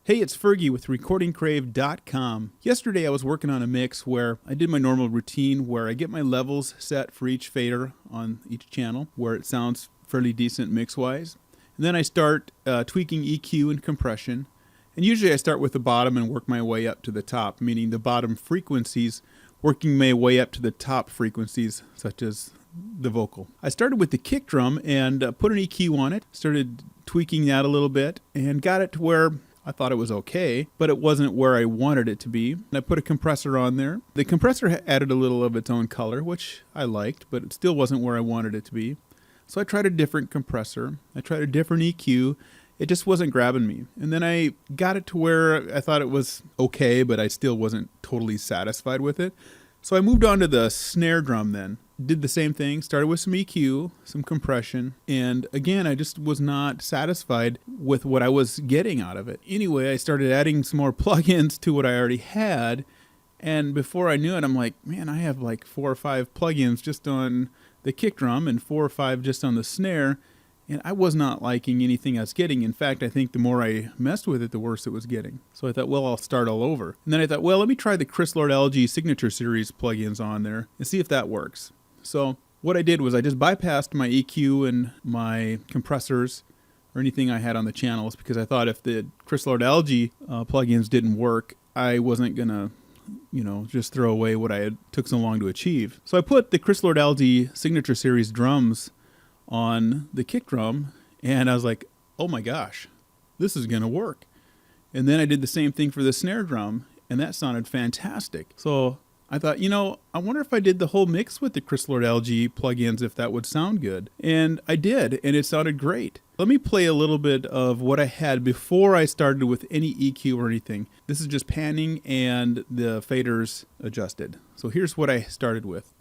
Hey, it's Fergie with RecordingCrave.com. Yesterday I was working on a mix where I did my normal routine where I get my levels set for each fader on each channel where it sounds fairly decent mix-wise. And then I start tweaking EQ and compression. And usually I start with the bottom and work my way up to the top, meaning the bottom frequencies working my way up to the top frequencies, such as the vocal. I started with the kick drum and put an EQ on it, started tweaking that a little bit, and got it to where I thought it was okay, but it wasn't where I wanted it to be. And I put a compressor on there. The compressor added a little of its own color, which I liked, but it still wasn't where I wanted it to be. So I tried a different compressor. I tried a different EQ. It just wasn't grabbing me. And then I got it to where I thought it was okay, but I still wasn't totally satisfied with it. So I moved on to the snare drum then. Did the same thing, started with some EQ, some compression, and again, I just was not satisfied with what I was getting out of it. Anyway, I started adding some more plugins to what I already had, and before I knew it, I'm like, man, I have like 4 or 5 plugins just on the kick drum and 4 or 5 just on the snare, and I was not liking anything I was getting. In fact, I think the more I messed with it, the worse it was getting. So I thought, well, I'll start all over. And then I thought, well, let me try the Lord-Alge Signature Series plugins on there and see if that works. So what I did was I just bypassed my EQ and my compressors or anything I had on the channels because I thought if the Lord-Alge plugins didn't work, I wasn't going to, just throw away what I took so long to achieve. So I put the Lord-Alge Signature Series drums on the kick drum and I was like, oh my gosh, this is going to work. And then I did the same thing for the snare drum and that sounded fantastic. So I thought, I wonder if I did the whole mix with the Lord-Alge plugins, if that would sound good. And I did, and it sounded great. Let me play a little bit of what I had before I started with any EQ or anything. This is just panning and the faders adjusted. So here's what I started with.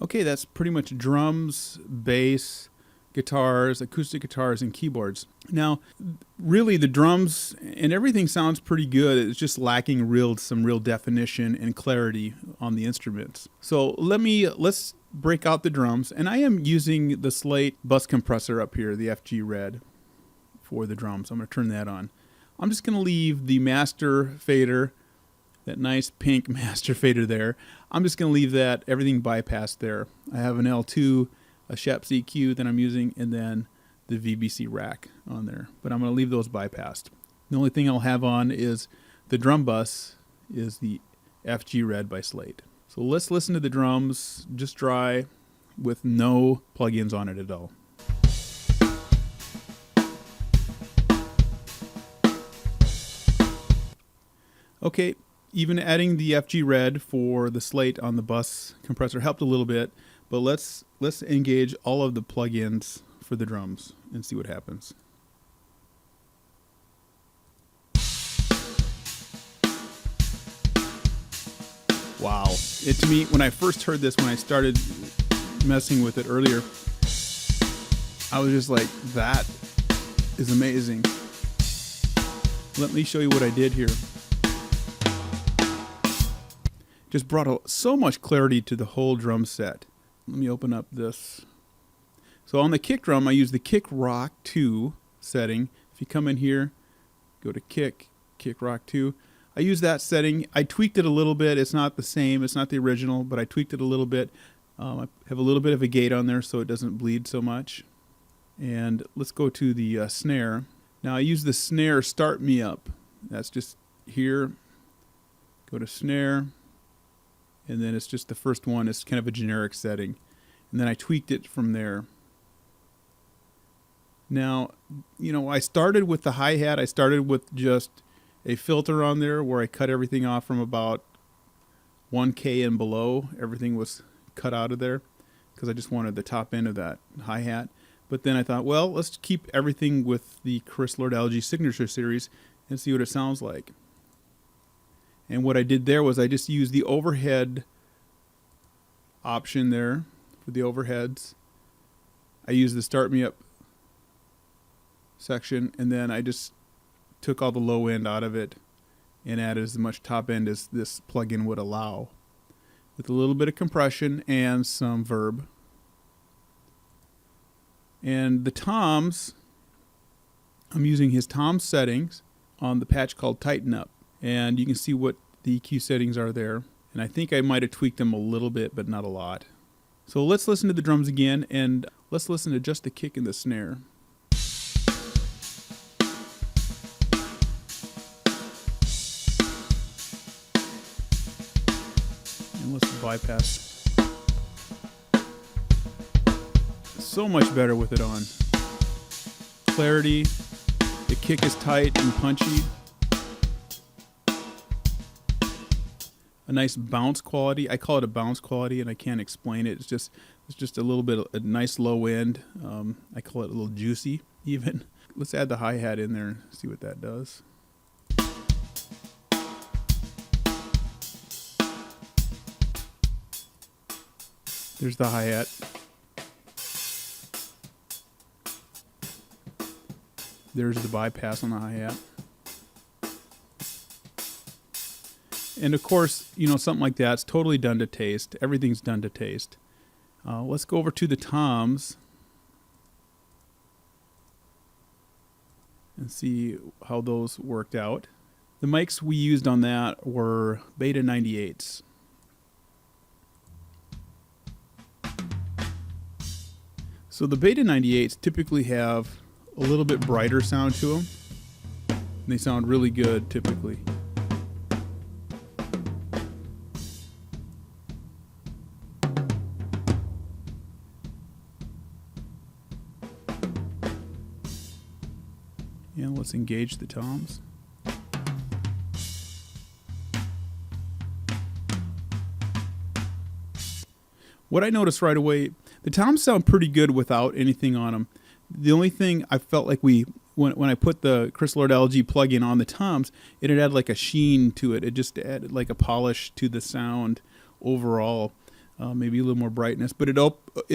Okay, that's pretty much drums, bass, guitars, acoustic guitars, and keyboards. Now, really the drums and everything sounds pretty good. It's just lacking some real definition and clarity on the instruments. So let's break out the drums. And I am using the Slate bus compressor up here, the FG Red, for the drums. I'm going to turn that on. I'm just going to leave the master fader, that nice pink master fader there. I'm just going to leave that, everything bypassed there. I have an L2, a Sheps EQ that I'm using, and then the VBC rack on there. But I'm going to leave those bypassed. The only thing I'll have on is the drum bus is the FG Red by Slate. So let's listen to the drums just dry with no plugins on it at all. Okay. Even adding the FG Red for the Slate on the bus compressor helped a little bit, but let's engage all of the plugins for the drums and see what happens. Wow. To me, when I first heard this, when I started messing with it earlier, I was just like, that is amazing. Let me show you what I did here. Just brought so much clarity to the whole drum set. Let me open up this. So on the kick drum, I use the Kick Rock 2 setting. If you come in here, go to Kick Rock 2. I use that setting. I tweaked it a little bit. It's not the same. It's not the original, but I tweaked it a little bit. I have a little bit of a gate on there so it doesn't bleed so much. And let's go to the snare. Now I use the snare Start Me Up. That's just here. Go to snare. And then it's just the first one. It's kind of a generic setting. And then I tweaked it from there. Now, I started with the hi-hat. I started with just a filter on there where I cut everything off from about 1K and below. Everything was cut out of there because I just wanted the top end of that hi-hat. But then I thought, well, let's keep everything with the Lord-Alge Signature Series and see what it sounds like. And what I did there was I just used the overhead option there for the overheads. I used the Start Me Up section, and then I just took all the low end out of it and added as much top end as this plugin would allow, with a little bit of compression and some verb. And the toms, I'm using his tom settings on the patch called Tighten Up, and you can see what the EQ settings are there. And I think I might have tweaked them a little bit, but not a lot. So let's listen to the drums again, and let's listen to just the kick and the snare. And let's bypass. So much better with it on. Clarity, the kick is tight and punchy. A nice bounce quality. I call it a bounce quality, and I can't explain it. It's just a little bit of a nice low end. I call it a little juicy even. Let's add the hi-hat in there and see what that does. There's the hi-hat. There's the bypass on the hi-hat. And of course, you know, something like that's totally done to taste. Everything's done to taste. Let's go over to the toms and see how those worked out. The mics we used on that were Beta 98s. So the Beta 98s typically have a little bit brighter sound to them. And they sound really good typically. And let's engage the toms. What I noticed right away, the toms sound pretty good without anything on them. The only thing I felt like when I put the Chris Lord-Alge plugin on the toms, it had added like a sheen to it. It just added like a polish to the sound overall, maybe a little more brightness. But it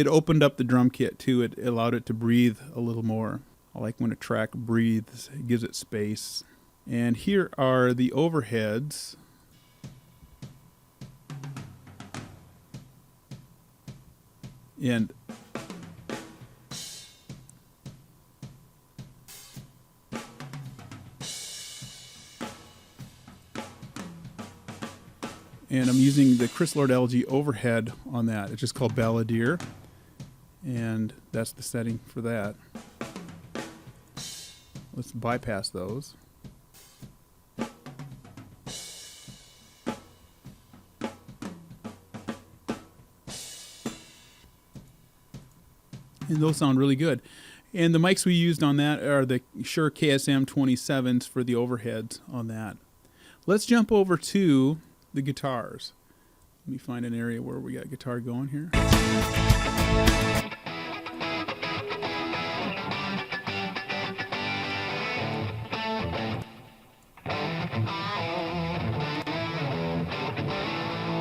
opened up the drum kit too. It allowed it to breathe a little more. I like when a track breathes, it gives it space. And here are the overheads. And I'm using the Chris Lord-Alge overhead on that. It's just called Balladeer, and that's the setting for that. Let's bypass those. And those sound really good. And the mics we used on that are the Shure KSM 27s for the overheads on that. Let's jump over to the guitars. Let me find an area where we got guitar going here.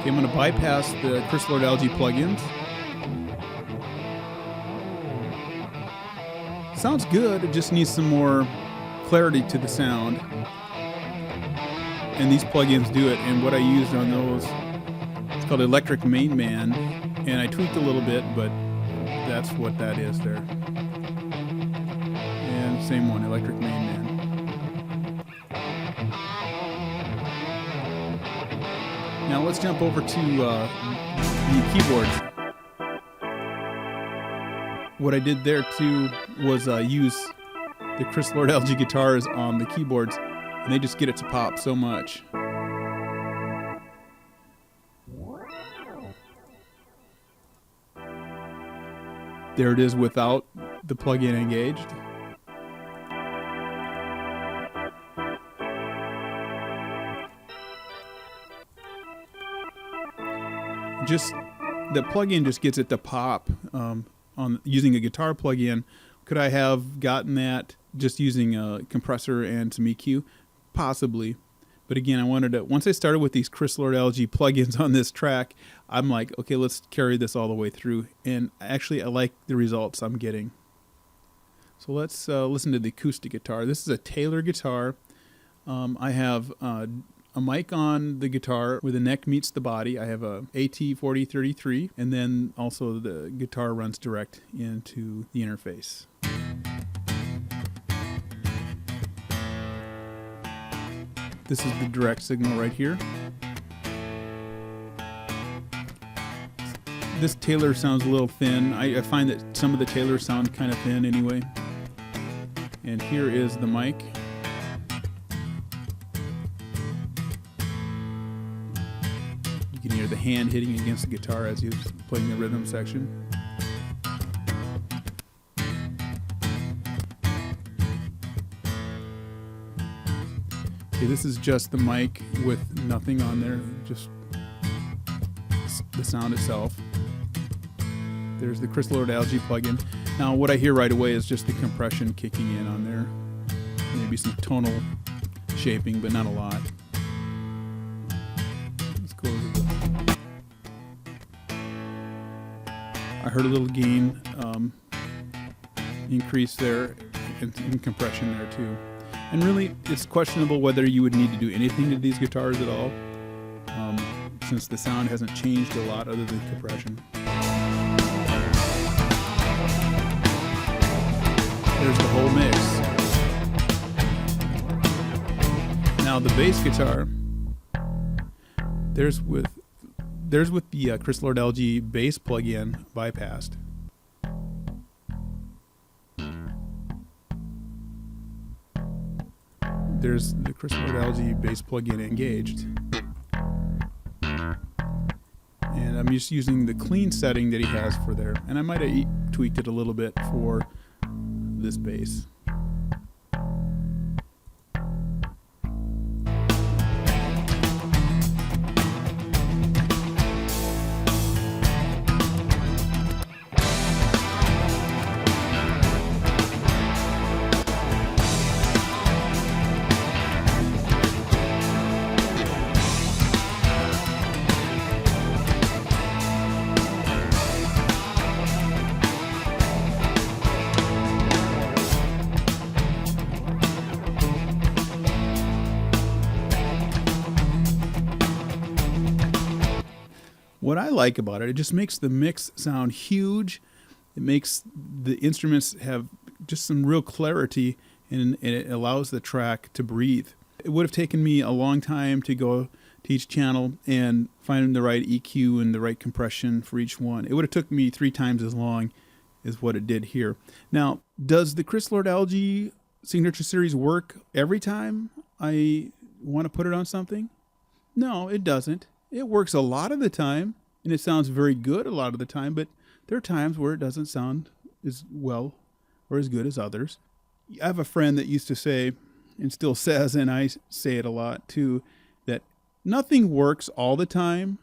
Okay, I'm going to bypass the Chris Lord-Alge plugins. Sounds good, it just needs some more clarity to the sound. And these plugins do it, and what I used on those, it's called Electric Main Man, and I tweaked a little bit, but that's what that is there. And same one, Electric Main Man. Now let's jump over to the keyboards. What I did there too was use the Chris Lord-Alge guitars on the keyboards, and they just get it to pop so much. There it is without the plug-in engaged. Just the plug-in just gets it to pop on using a guitar plug-in. Could I have gotten that just using a compressor and some EQ? Possibly, But again, I wanted to, once I started with these Chris Lord-Alge plugins on this track, I'm like, okay, let's carry this all the way through. And actually, I like the results I'm getting. So let's listen to the acoustic guitar. This is a Taylor guitar. I have a mic on the guitar where the neck meets the body. I have a AT4033, and then also the guitar runs direct into the interface. This is the direct signal right here. This Taylor sounds a little thin. I find that some of the Taylors sound kind of thin anyway. And here is the mic. You can hear the hand hitting against the guitar as he was playing the rhythm section. Okay, this is just the mic with nothing on there, just the sound itself. There's the Chris Lord-Alge plugin. Now what I hear right away is just the compression kicking in on there. Maybe some tonal shaping, but not a lot. Let's go over the... I heard a little gain increase there and compression there too. And really, it's questionable whether you would need to do anything to these guitars at all, since the sound hasn't changed a lot other than compression. There's the whole mix. Now the bass guitar, there's with the Chris Lord-Alge bass plugin bypassed. There's the Chris Lord-Alge bass plugin engaged. And I'm just using the clean setting that he has for there. And I might have tweaked it a little bit for this bass. What I like about it, it just makes the mix sound huge. It makes the instruments have just some real clarity, and it allows the track to breathe. It would have taken me a long time to go to each channel and find the right EQ and the right compression for each one. It would have took me 3 times as long as what it did here. Now, does the Chris Lord-Alge Signature Series work every time I want to put it on something? No, it doesn't. It works a lot of the time, and it sounds very good a lot of the time, but there are times where it doesn't sound as well or as good as others. I have a friend that used to say, and still says, and I say it a lot too, that nothing works all the time,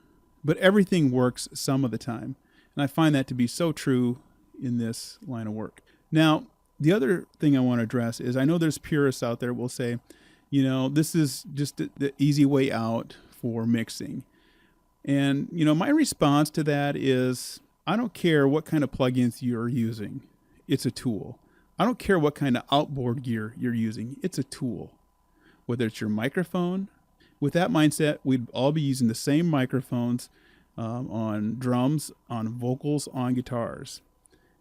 but everything works some of the time. And I find that to be so true in this line of work. Now, the other thing I want to address is I know there's purists out there who will say, you know, this is just the easy way out for mixing. And, you know, my response to that is, I don't care what kind of plugins you're using. It's a tool. I don't care what kind of outboard gear you're using. It's a tool. Whether it's your microphone, with that mindset, we'd all be using the same microphones on drums, on vocals, on guitars.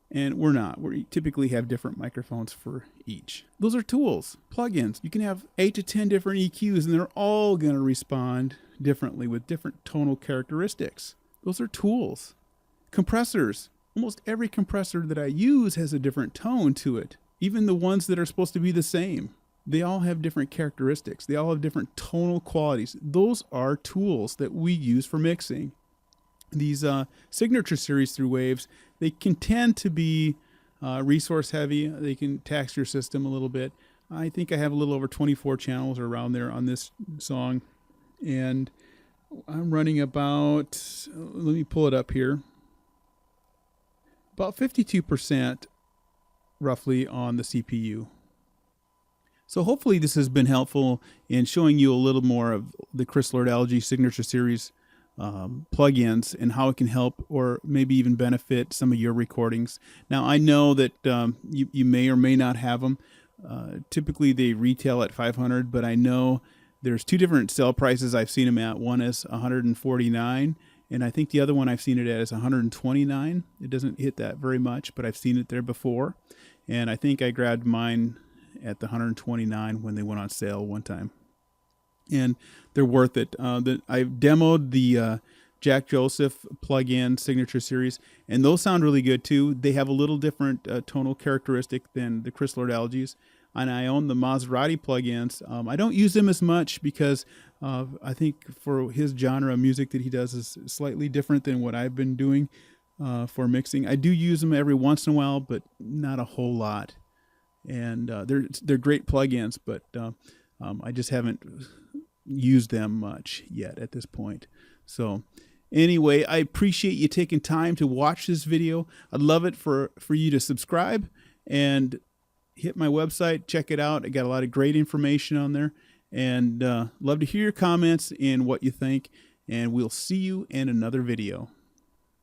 And we're not. We typically have different microphones for each. Those are tools, plugins. You can have 8 to 10 different EQs, and they're all going to respond differently with different tonal characteristics. Those are tools. Compressors. Almost every compressor that I use has a different tone to it. Even the ones that are supposed to be the same. They all have different characteristics. They all have different tonal qualities. Those are tools that we use for mixing. These Signature Series through waves, they can tend to be resource heavy. They can tax your system a little bit. I think I have a little over 24 channels around there on this song. And I'm running about, let me pull it up here, about 52% roughly on the CPU. So hopefully this has been helpful in showing you a little more of the Chris Lord-Alge Signature Series plugins and how it can help or maybe even benefit some of your recordings. Now I know that you may or may not have them. Typically they retail at $500, but I know there's two different sale prices I've seen them at. One is $149, and I think the other one I've seen it at is $129. It doesn't hit that very much, but I've seen it there before. And I think I grabbed mine at the $129 when they went on sale one time. And they're worth it. I've demoed the Jack Joseph plug-in Signature Series, and those sound really good too. They have a little different tonal characteristic than the Chris Lord-Alge's. And I own the Maserati plugins. I don't use them as much because I think for his genre of music that he does is slightly different than what I've been doing for mixing. I do use them every once in a while, but not a whole lot. And they're great plugins, but I just haven't used them much yet at this point. So anyway, I appreciate you taking time to watch this video. I'd love it for you to subscribe and hit my website, check it out. I got a lot of great information on there, and love to hear your comments and what you think, and we'll see you in another video.